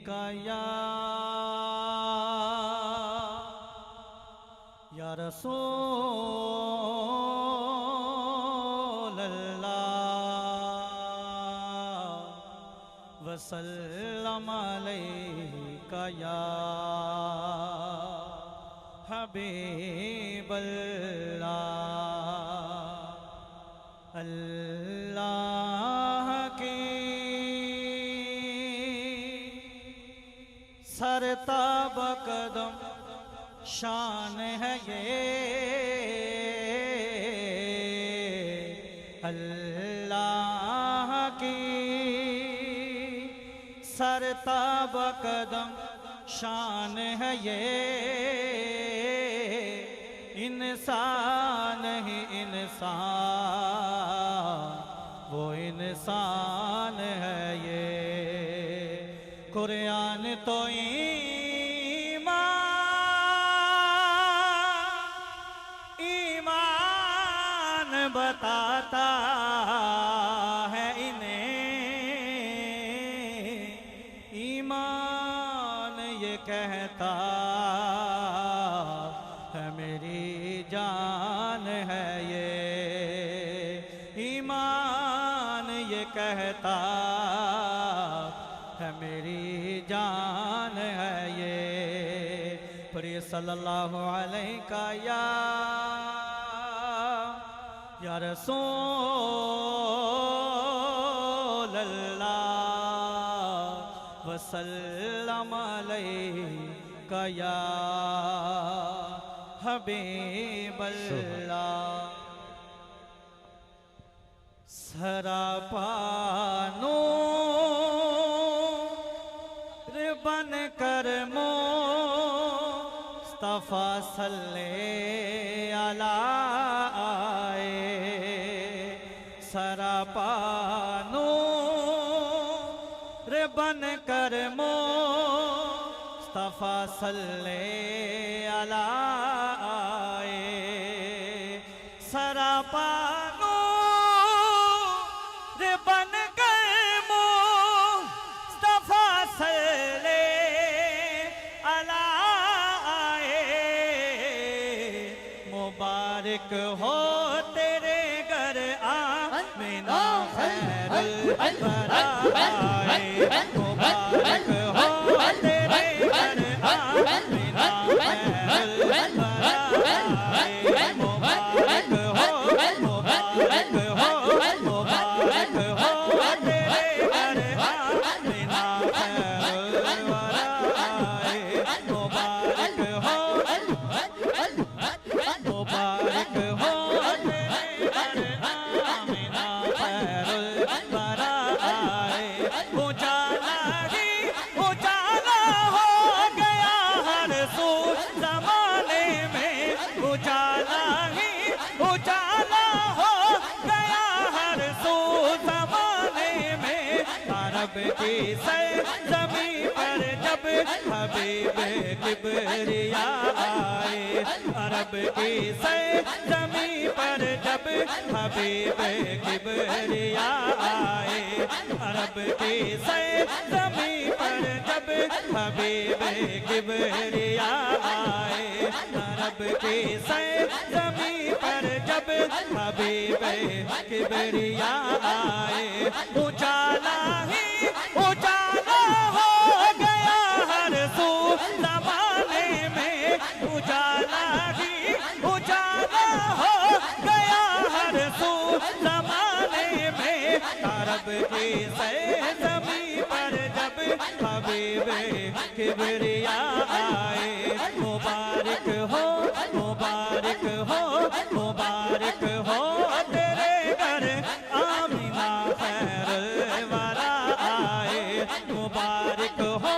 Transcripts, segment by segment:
का या रसूल अल्लाह वसल्लम अलैका या हबीब अल्लाह। अल्लाह की सरताब कदम शान है ये, अल्लाह की सरताब कदम शान है ये। इंसान ही इंसान वो इंसान है ये। कुरान तो ईमान बताता है इन्हें, ईमान ये कहता है मेरी जान है ये। ईमान ये कहता है मेरी जान है ये। फिर सल्लल्लाहु अलैका या रसूल अल्लाह वसल्लम अलैका या हबीब अल्लाह। सरापा नूर बन कर मुस्तफा सल्ले अला आए। सरापा नूर बन कर मुस्तफा सल्ले अला आए। सरापा नूर बन कर मुस्तफा सल्ले अला आए। मुबारक हो तेरे घर आमिना खैरुल वरा आए। मुबारक हो तेरे घर आमिना खैरुल वरा आए। मुबारक हो, मुबारक हो, मुबारक हो तेरे घर आमिना खैरुल वरा आए। मुबारक हो, मुबारक हो तेरे घर आमिना खैरुल वरा आए। उजाला ही उजाला हो गया हर सू ज़माने में। उजाला ही उजाला हो गया हर सू ज़माने में। अरब की सरज़मीं पर जब हबीब किबरिया आए। अरब की सरज़मीं पर जब हबीब किबरिया आए। अरब की सरज़मीं पर जब हबीब किबरिया आए। अरब की सरज़मीं पर जब हबीब किबरिया आए। उजाला ही उजाला हो गया हर सू ज़माने में। उजाला ही उजाला हो गया हर सू ज़माने में। अरब की सरज़मीं पर जब हबीब किबरिया आए। मुबारक हो, मुबारक हो, मुबारक हो तेरे घर आमिना खैरुल वरा आए। मुबारक हो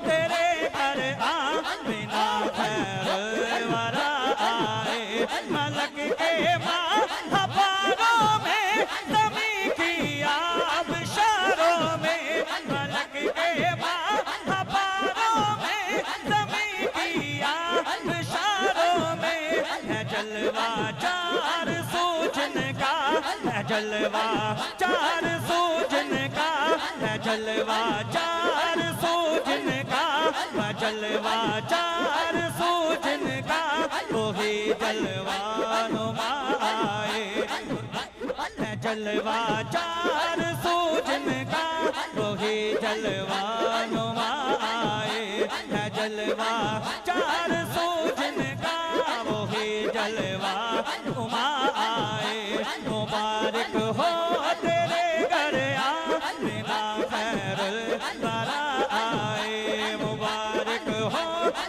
तेरे घर आमिना खैरुल वरा आए। मलक के महबारों में ज़मीं की आबशारों में। मलक के महबारों में ज़मीं की आबशारों में। है जलवा चार सूझन का, है जलवा चार सूझन का, है जलवा चार सूझन जलवा चार सू जिनका वही जलवा नुमाए है जलवा चार सू जिनका वही जलवा नुमाए है जलवा चार सू जिनका वही जलवा नुमाए मुबारक हो तेरे घर आना खैरुल वरा आए मुबारक हो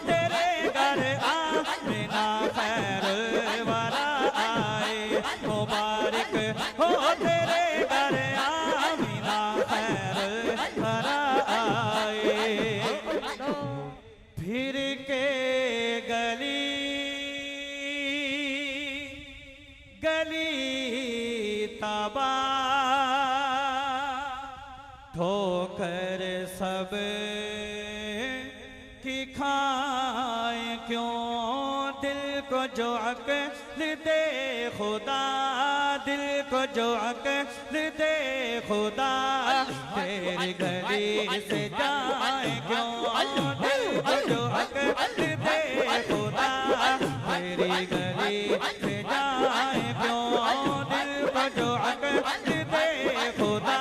तेरे घर आना खैरुल वरा आए मुबारक हो तेरे घर आना खैरुल वरा आए फिर के गली गली तबा ठोकर सब की खाए क्यों दिल को जो अक्ल दे खुदा दिल को जो अक्ल दे खुदा तेरी गली से जाए क्यों दिल को जो अक्ल दे खुदा तेरी गली से जाए क्यों दिल को जो अक्ल दे खुदा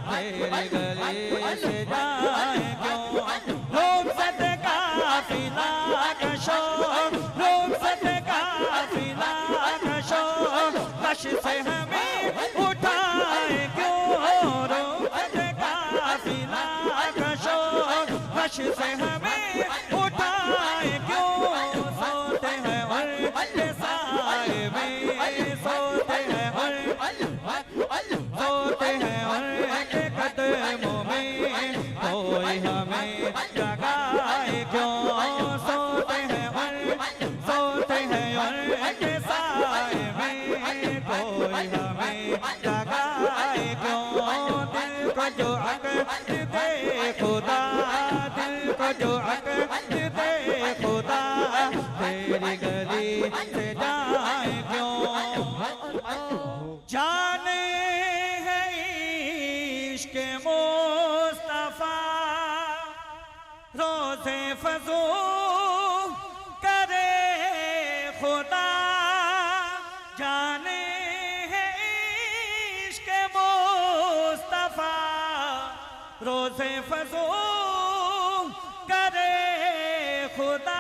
तेरी गली से जाए क्यों लोग सदका फिला कशो लोग सदका फिला कशो कश से हमें उठाए क्यों लोग सदका फिला कशो कश से हमें उठाए क्यों सोते हैं उनके साए में सोते हैं सोते हैं उनके कदमों में कोई हमें जगाए क्यों सोते हैं उनके साए में कोई हमें जगाए क्यों दिल को जो अक्ल दे खुदा दिल को जो अक्ल दे खुदा तेरी गली से जाए क्यों जाने है इश्क मुस्तफा रोज़े फजू करे खुदा जाने है इश्क मुस्तफा रोज़े फजू करे खुदा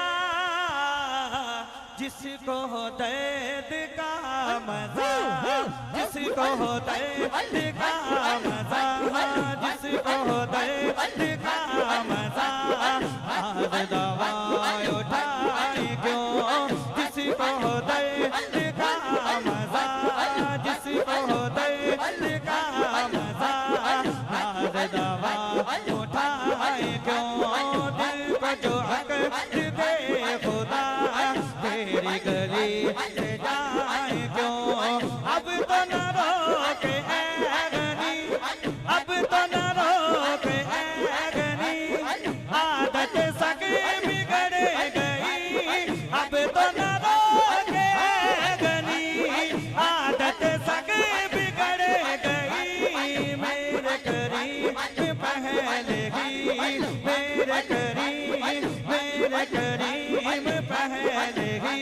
जिसको हो दर्द का मजा जिसको हो दर्द का मजा जिसको हो दर्द का मजा आज दवा उठाए क्यों जिसको हो दर्द का मजा जिसको हो दर्द का मजा आज दवा उठाए क्यों दिल को जो अक्ल दे खुदा तेरी गली से जाए क्यों अब तो न रोके गनी अब तो न रोके गनी आदत सके बिगड़ गई अब तो न रोके गनी आदत सके बिगड़ गई मेरे करीब पहलेगी मेरे करीब पहलेगी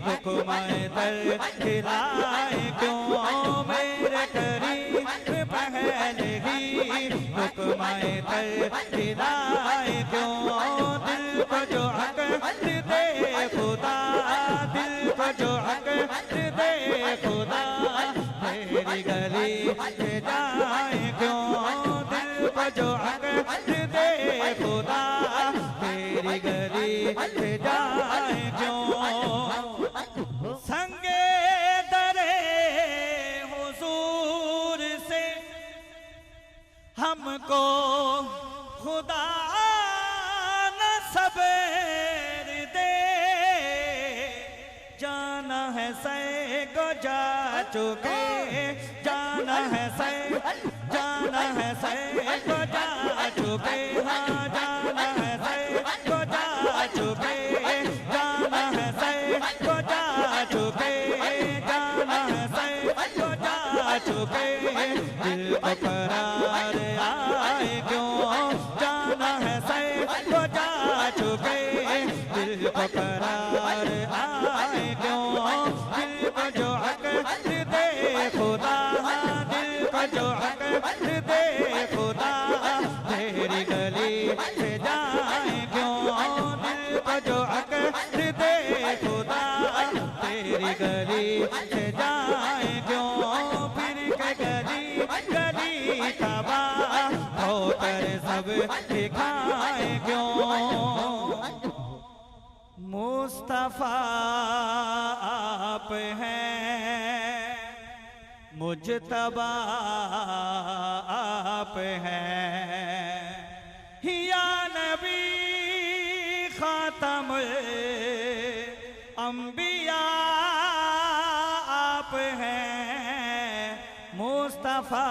हुक्माए दर खिलाए क्यों मेरे करीब पहलेगी हुक्माए दर खिलाए क्यों दिल को जो अक्ल दे खुदा दिल को जो अक्ल दे खुदा तेरी गली से जाए क्यों दिल को जो अक्ल दे खुदा तेरी गली से जाए क्यों संगे दरे हुजूर से हमको खुदा न सब्र दे जाना है सै को जा चुके जाना है सै को जा चुके हाँ जाना है सै को जा चुके जाना है सै को जा चुके जाना है सै को जा चुके दिल को करार आए क्यों जाना है सै को जा चुके दे खुदा तेरी गली से जाए क्यों, दिल को जो अक्ल दे खुदा तेरी गली से जाए क्यों, फिर के गली गली तबाह होकर सब दिखाए क्यों। मुस्तफा आप हैं, मुजतबा आप हैं, या नबी खातम अंबिया आप हैं, मुस्तफा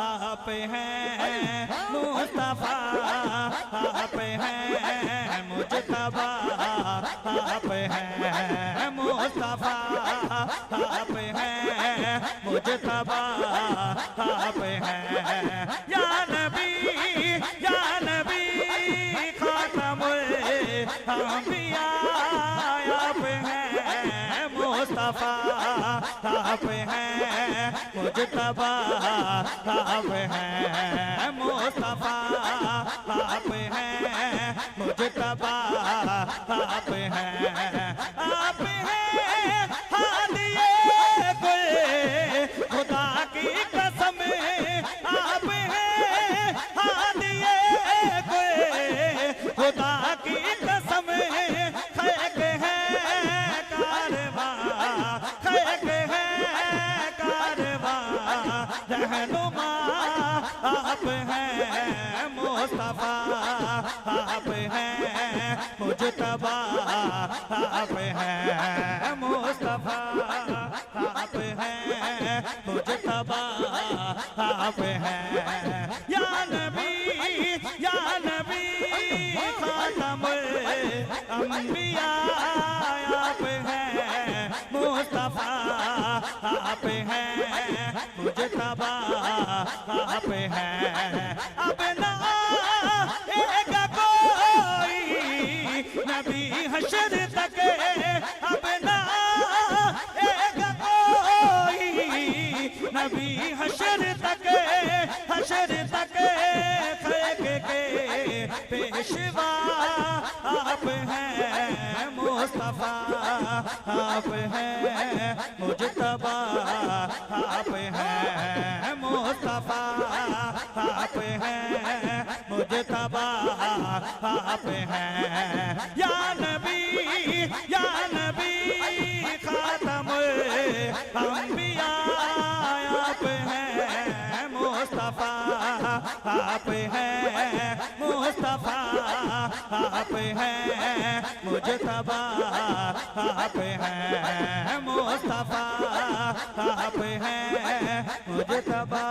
आप हैं, मुस्तफा आप हैं, मुजतबा आप हैं, मुस्तफा आप हैं, मुजतबा आप हैं, या नबी खातमुल अंबिया आप हैं, मुस्तफा आप हैं, मुजतबा आप हैं, मुस्तफा आप हैं, मुजतबा आप हैं, आप हैं हादिए गुल खुदा की कसम, आप हैं हादिए गुल खुदा की कसम, खैक है कारवां, खैक है कारवां, रहनुमा आप हैं, मुस्तफा आप हैं, मुजतबा आप हैं, मुस्तफा आप हैं, मुजतबा आप हैं, या नबी खातमुल अंबिया आप हैं, मुस्तफा आप हैं, मुजतबा आप हैं, अब ना आएगा कोई नबी हशर तक, अब ना आएगा कोई नबी हशर तक, हशर तक खैक के पेशवा आप हैं, मुस्तफा आप हैं, मुजतबा आप हैं, मुस्तफा आप हैं, मुजतबा आप हैं, या नबी खातमुल अंबिया आप हैं, मुस्तफा आप हैं, मुस्तफा आप हैं, मुजतबा आप हैं, मुस्तफा आप हैं, मुजतबा